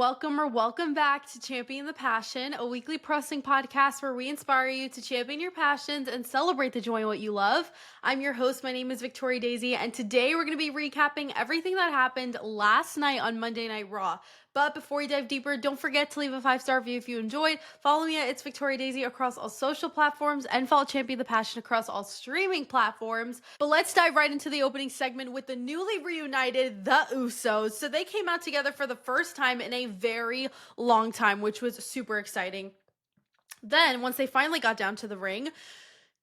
welcome back to Champion the Passion, a weekly pro wrestling podcast where we inspire you to champion your passions and celebrate the joy in what you love. I'm your host. My name is Victoria Daisy, and today we're going to be recapping everything that happened last night on Monday Night Raw. But before we dive deeper, don't forget to leave a 5-star review if you enjoyed. Follow me at It's Victoria Daisy across all social platforms and follow Champion the Passion across all streaming platforms. But let's dive right into the opening segment with the newly reunited The Usos. So they came out together for the first time in a very long time, which was super exciting. Then, once they finally got down to the ring,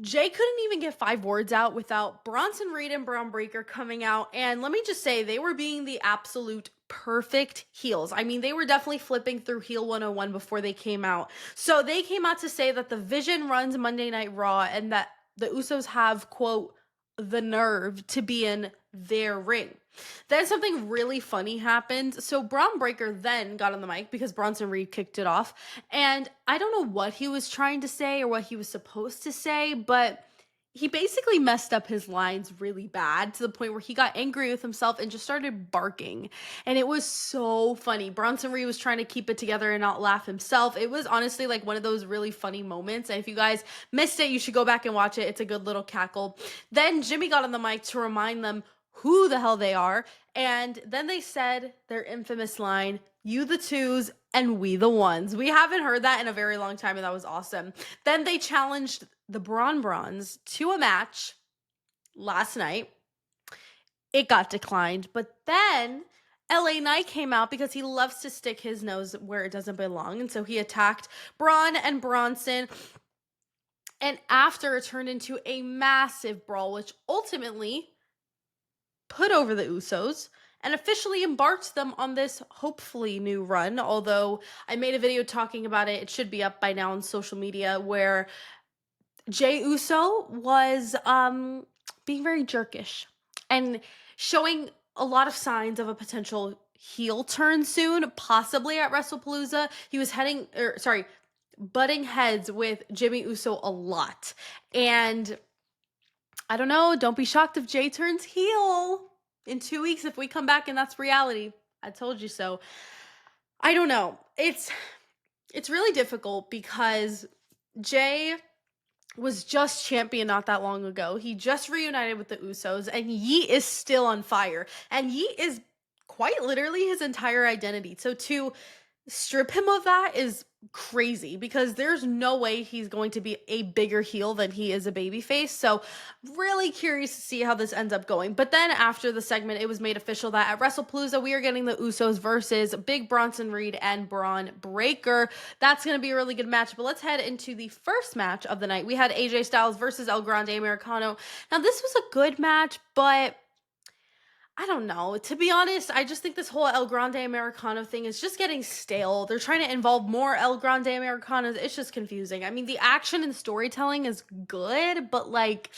Jay couldn't even get 5 words out without Bronson Reed and Braun Breaker coming out. And let me just say, they were being the absolute perfect heels. I mean, they were definitely flipping through heel 101 before they came out. So they came out to say that the Vision runs Monday Night Raw and that the Usos have, quote, the nerve to be in their ring. Then something really funny happened. So Braun Breaker then got on the mic because Bronson Reed kicked it off. And I don't know what he was trying to say or what he was supposed to say, but he basically messed up his lines really bad to the point where he got angry with himself and just started barking. And it was so funny. Bronson Reed was trying to keep it together and not laugh himself. It was honestly like one of those really funny moments. And if you guys missed it, you should go back and watch it. It's a good little cackle. Then Jimmy got on the mic to remind them who the hell they are. And then they said their infamous line, "You the twos and we the ones." We haven't heard that in a very long time, and that was awesome. Then they challenged the Braun Brawns to a match last night. It got declined, but then LA Knight came out because he loves to stick his nose where it doesn't belong, and so he attacked Braun and Bronson. And after it turned into a massive brawl, which ultimately put over the Usos and officially embarked them on this hopefully new run. Although I made a video talking about it. It should be up by now on social media, where Jey Uso was being very jerkish and showing a lot of signs of a potential heel turn soon, possibly at WrestlePalooza. He was butting heads with Jimmy Uso a lot. And I don't know, don't be shocked if Jay turns heel in 2 weeks if we come back and that's reality. I told you so. I don't know. It's really difficult because Jay was just champion not that long ago. He just reunited with the Usos and he is still on fire. And he is quite literally his entire identity. So to strip him of that is crazy because there's no way he's going to be a bigger heel than he is a babyface. So really curious to see how this ends up going. But then after the segment, it was made official that at WrestlePalooza, we are getting the Usos versus Big Bronson Reed and Braun Breaker. That's going to be a really good match. But let's head into the first match of the night. We had AJ Styles versus El Grande Americano. Now, this was a good match, but I don't know. To be honest, I just think this whole El Grande Americano thing is just getting stale. They're trying to involve more El Grande Americanos. It's just confusing. I mean, the action and storytelling is good, but like,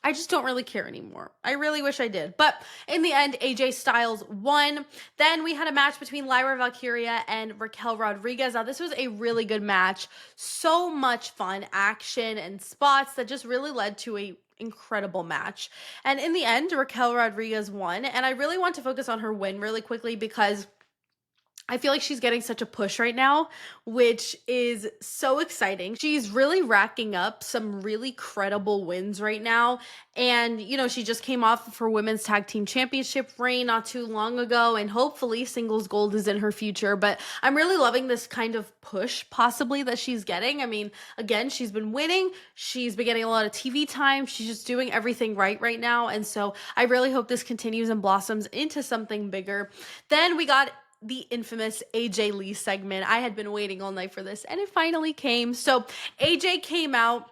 I just don't really care anymore. I really wish I did. But in the end, AJ Styles won. Then we had a match between Lyra Valkyria and Raquel Rodriguez. Now, this was a really good match. So much fun action and spots that just really led to a incredible match. And in the end, Raquel Rodriguez won. And I really want to focus on her win really quickly because I feel like she's getting such a push right now, which is so exciting. She's really racking up some really credible wins right now. And, you know, she just came off of her Women's Tag Team Championship reign not too long ago, and hopefully singles gold is in her future. But I'm really loving this kind of push possibly that she's getting. I mean, again, she's been winning. She's been getting a lot of TV time. She's just doing everything right now. And so I really hope this continues and blossoms into something bigger. Then we got the infamous AJ Lee segment. I had been waiting all night for this and it finally came. So AJ came out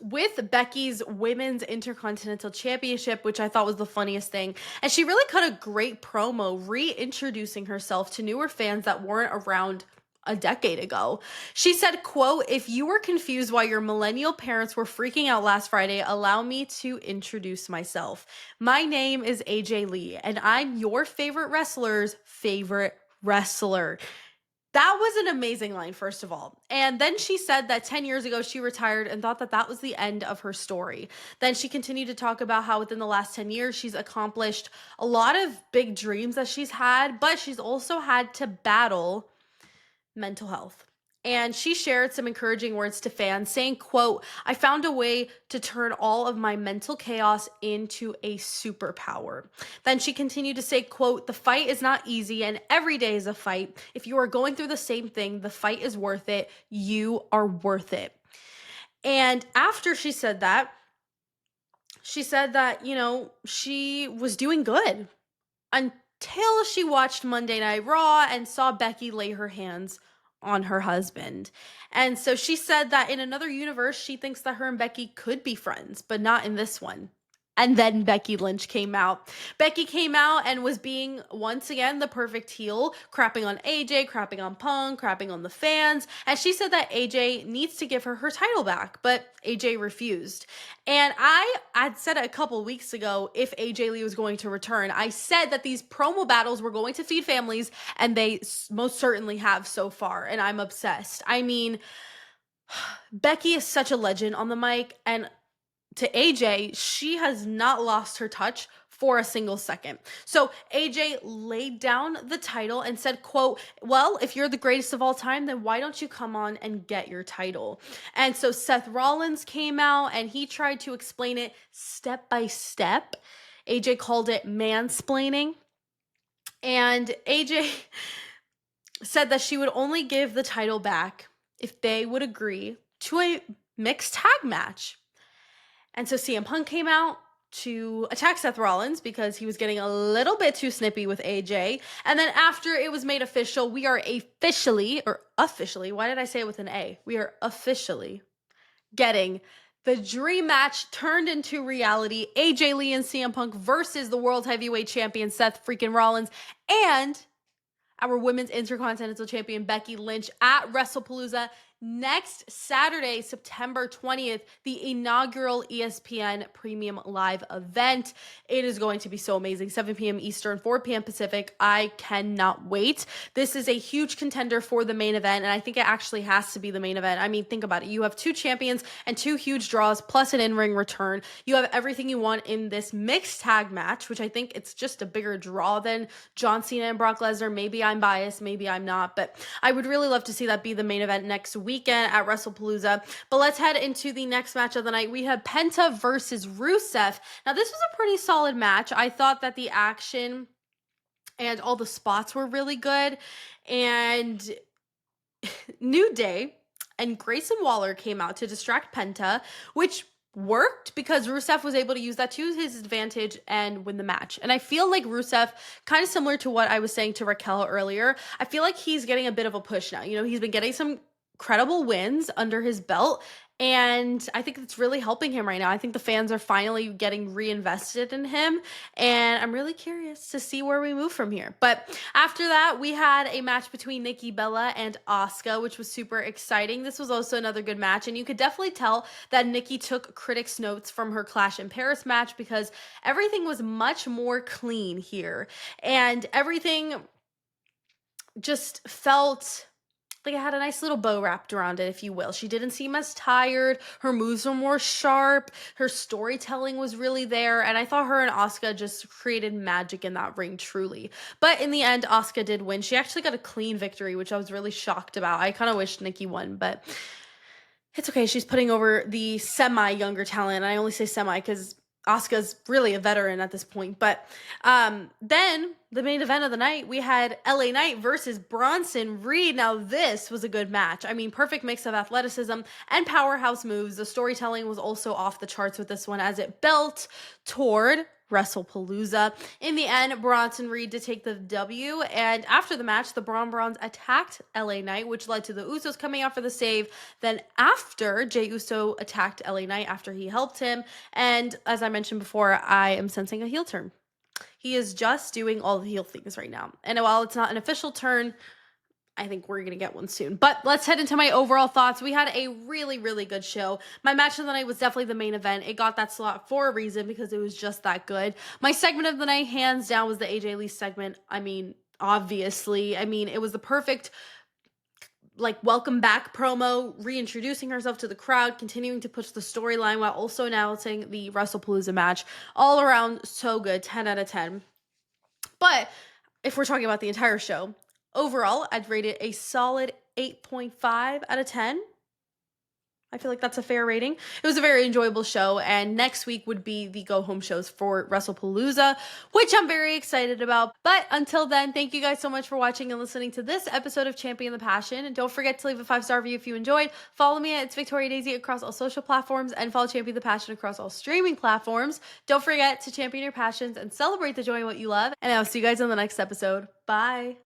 with Becky's Women's Intercontinental Championship, which I thought was the funniest thing. And she really cut a great promo reintroducing herself to newer fans that weren't around a decade ago. She said, quote, "If you were confused why your millennial parents were freaking out last Friday, allow me to introduce myself. My name is AJ Lee, and I'm your favorite wrestler's favorite wrestler." That was an amazing line, first of all. And then she said that 10 years ago she retired and thought that that was the end of her story. Then she continued to talk about how within the last 10 years she's accomplished a lot of big dreams that she's had, but she's also had to battle mental health. And she shared some encouraging words to fans saying, quote, "I found a way to turn all of my mental chaos into a superpower." Then she continued to say, quote, "The fight is not easy and every day is a fight. If you are going through the same thing, the fight is worth it. You are worth it." And after she said that, she was doing good until she watched Monday Night Raw and saw Becky lay her hands on her husband. And so she said that in another universe, she thinks that her and Becky could be friends, but not in this one. And then Becky Lynch came out. Becky came out and was being, once again, the perfect heel, crapping on AJ, crapping on Punk, crapping on the fans. And she said that AJ needs to give her title back, but AJ refused. And I'd said it a couple weeks ago if AJ Lee was going to return. I said that these promo battles were going to feed families, and they most certainly have so far. And I'm obsessed. I mean, Becky is such a legend on the mic, and to AJ, she has not lost her touch for a single second. So AJ laid down the title and said, quote, "Well, if you're the greatest of all time, then why don't you come on and get your title?" And so Seth Rollins came out and he tried to explain it step by step. AJ called it mansplaining. And AJ said that she would only give the title back if they would agree to a mixed tag match. And so CM Punk came out to attack Seth Rollins because he was getting a little bit too snippy with AJ. And then after it was made official, we are officially, why did I say it with an A? We are officially getting the dream match turned into reality. AJ Lee and CM Punk versus the World Heavyweight Champion Seth freaking Rollins and our Women's Intercontinental Champion Becky Lynch at WrestlePalooza next Saturday, September 20th, the inaugural ESPN Premium Live event. It is going to be so amazing. 7 p.m. Eastern, 4 p.m. Pacific. I cannot wait. This is a huge contender for the main event, and I think it actually has to be the main event. I mean, think about it. You have 2 champions and 2 huge draws, plus an in-ring return. You have everything you want in this mixed tag match, which I think it's just a bigger draw than John Cena and Brock Lesnar. Maybe I'm biased, maybe I'm not, but I would really love to see that be the main event next weekend at WrestlePalooza. But let's head into the next match of the night. We have Penta versus Rusev. Now, this was a pretty solid match. I thought that the action and all the spots were really good. And New Day and Grayson Waller came out to distract Penta, which worked because Rusev was able to use that to his advantage and win the match. And I feel like Rusev, kind of similar to what I was saying to Raquel earlier, I feel like he's getting a bit of a push now. He's been getting some credible wins under his belt, and I think it's really helping him right now. I think the fans are finally getting reinvested in him, and I'm really curious to see where we move from here. But after that, we had a match between Nikki Bella and Asuka, which was super exciting. This was also another good match, and you could definitely tell that Nikki took critics' notes from her Clash in Paris match because everything was much more clean here, and everything just felt like it had a nice little bow wrapped around it, if you will. She didn't seem as tired. Her moves were more sharp. Her storytelling was really there. And I thought her and Asuka just created magic in that ring, truly. But in the end, Asuka did win. She actually got a clean victory, which I was really shocked about. I kind of wished Nikki won, but it's okay. She's putting over the semi-younger talent. I only say semi because Asuka's really a veteran at this point. But then the main event of the night, we had LA Knight versus Bronson Reed. Now, this was a good match. I mean, perfect mix of athleticism and powerhouse moves. The storytelling was also off the charts with this one as it built toward WrestlePalooza. In the end, Bronson Reed to take the W, and after the match, the Bronze attacked LA Knight, which led to the Usos coming out for the save. Then after, Jey Uso attacked LA Knight after he helped him, and as I mentioned before, I am sensing a heel turn. He is just doing all the heel things right now, and while it's not an official turn, I think we're going to get one soon. But let's head into my overall thoughts. We had a really, really good show. My match of the night was definitely the main event. It got that slot for a reason because it was just that good. My segment of the night, hands down, was the AJ Lee segment. I mean, obviously. I mean, it was the perfect like welcome back promo, reintroducing herself to the crowd, continuing to push the storyline while also announcing the Wrestlepalooza match. All around so good, 10 out of 10. But if we're talking about the entire show, overall, I'd rate it a solid 8.5 out of 10. I feel like that's a fair rating. It was a very enjoyable show, and next week would be the go-home shows for Wrestlepalooza, which I'm very excited about. But until then, thank you guys so much for watching and listening to this episode of Champion the Passion. And don't forget to leave a 5-star review if you enjoyed. Follow me at It's Victoria Daisy across all social platforms, and follow Champion the Passion across all streaming platforms. Don't forget to champion your passions and celebrate the joy in what you love. And I'll see you guys in the next episode. Bye.